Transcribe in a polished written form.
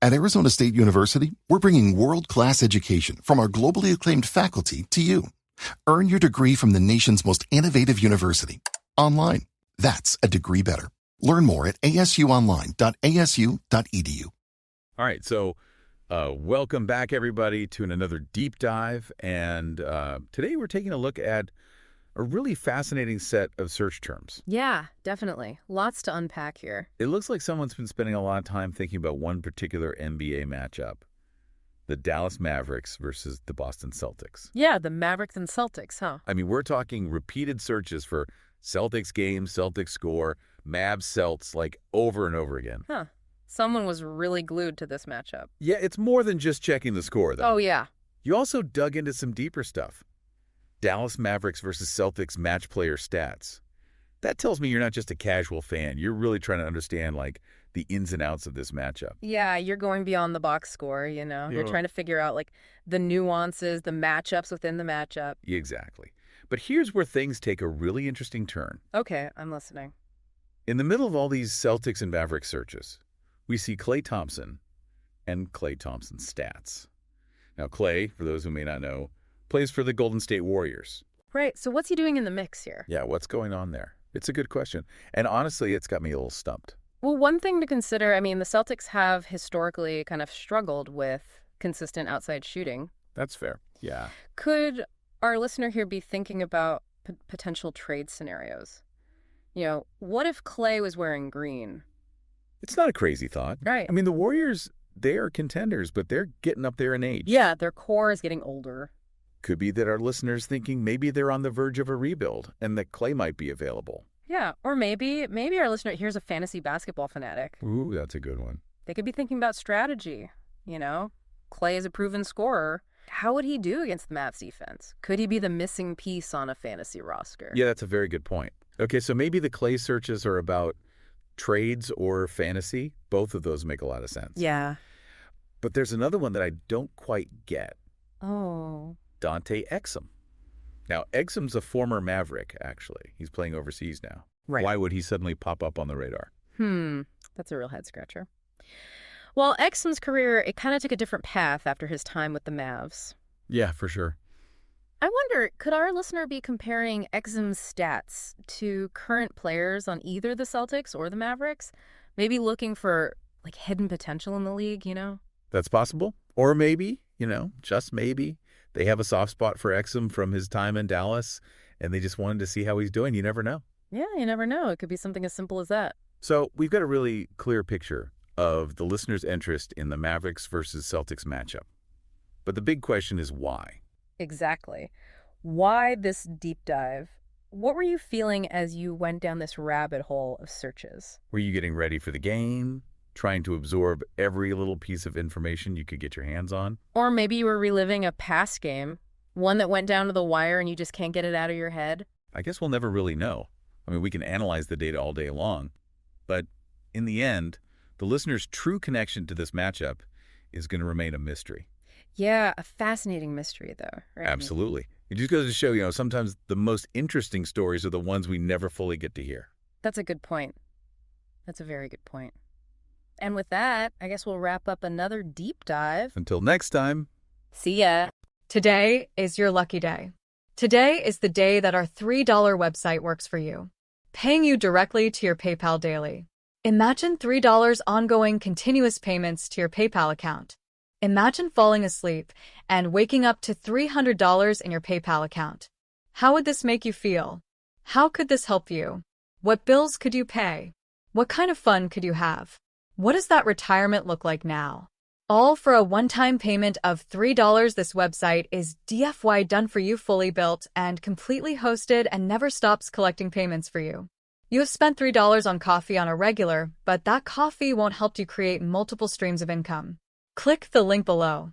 At Arizona State University, we're bringing world-class education from our globally acclaimed faculty to you. Earn your degree from the nation's most innovative university. Online. That's a degree better. Learn more at asuonline.asu.edu. All right, so welcome back, everybody, to another deep dive. And today we're taking a look at a really fascinating set of search terms. Yeah, definitely. Lots to unpack here. It looks like someone's been spending a lot of time thinking about one particular NBA matchup, the Dallas Mavericks versus the Boston Celtics. Yeah, the Mavericks and Celtics, huh? I mean, we're talking repeated searches for Celtics game, Celtics score, Mavs Celts, like over and over again. Huh. Someone was really glued to this matchup. Yeah, it's more than just checking the score, though. Oh, yeah. You also dug into some deeper stuff. Dallas Mavericks versus Celtics match player stats. That tells me you're not just a casual fan. You're really trying to understand, like, the ins and outs of this matchup. Yeah, you're going beyond the box score, you know? You're trying to figure out, like, the nuances, the matchups within the matchup. Exactly. But here's where things take a really interesting turn. Okay, I'm listening. In the middle of all these Celtics and Mavericks searches, we see Klay Thompson and Klay Thompson's stats. Now, Klay, for those who may not know, plays for the Golden State Warriors. Right, so what's he doing in the mix here? Yeah, what's going on there? It's a good question. And honestly, it's got me a little stumped. Well, one thing to consider, I mean, the Celtics have historically kind of struggled with consistent outside shooting. That's fair. Yeah. Could our listener here be thinking about potential trade scenarios? You know, what if Klay was wearing green? It's not a crazy thought. Right. I mean, the Warriors, they are contenders, but they're getting up there in age. Yeah, their core is getting older. Could be that our listeners thinking maybe they're on the verge of a rebuild and that Klay might be available. Yeah, or maybe our listener here's a fantasy basketball fanatic. Ooh, that's a good one. They could be thinking about strategy, you know? Klay is a proven scorer. How would he do against the Mavs defense? Could he be the missing piece on a fantasy roster? Yeah, that's a very good point. Okay, so maybe the Klay searches are about trades or fantasy. Both of those make a lot of sense. Yeah. But there's another one that I don't quite get. Oh. Dante Exum. Now, Exum's a former Maverick, actually. He's playing overseas now. Right. Why would he suddenly pop up on the radar? That's a real head-scratcher. Well, Exum's career, it kind of took a different path after his time with the Mavs. Yeah, for sure. I wonder, could our listener be comparing Exum's stats to current players on either the Celtics or the Mavericks? Maybe looking for, like, hidden potential in the league, you know? That's possible. Or maybe, just maybe, they have a soft spot for Exum from his time in Dallas, and they just wanted to see how he's doing. You never know. Yeah, you never know. It could be something as simple as that. So we've got a really clear picture of the listener's interest in the Mavericks versus Celtics matchup. But the big question is why? Exactly. Why this deep dive? What were you feeling as you went down this rabbit hole of searches? Were you getting ready for the game? Trying to absorb every little piece of information you could get your hands on? Or maybe you were reliving a past game, one that went down to the wire and you just can't get it out of your head? I guess we'll never really know. I mean, we can analyze the data all day long, but in the end, the listener's true connection to this matchup is going to remain a mystery. Yeah, a fascinating mystery, though. Right? Absolutely. It just goes to show, sometimes the most interesting stories are the ones we never fully get to hear. That's a good point. That's a very good point. And with that, I guess we'll wrap up another deep dive. Until next time. See ya. Today is your lucky day. Today is the day that our $3 website works for you, paying you directly to your PayPal daily. Imagine $3 ongoing continuous payments to your PayPal account. Imagine falling asleep and waking up to $300 in your PayPal account. How would this make you feel? How could this help you? What bills could you pay? What kind of fun could you have? What does that retirement look like now? All for a one-time payment of $3. This website is DFY done for you, fully built and completely hosted, and never stops collecting payments for you. You have spent $3 on coffee on a regular, but that coffee won't help you create multiple streams of income. Click the link below.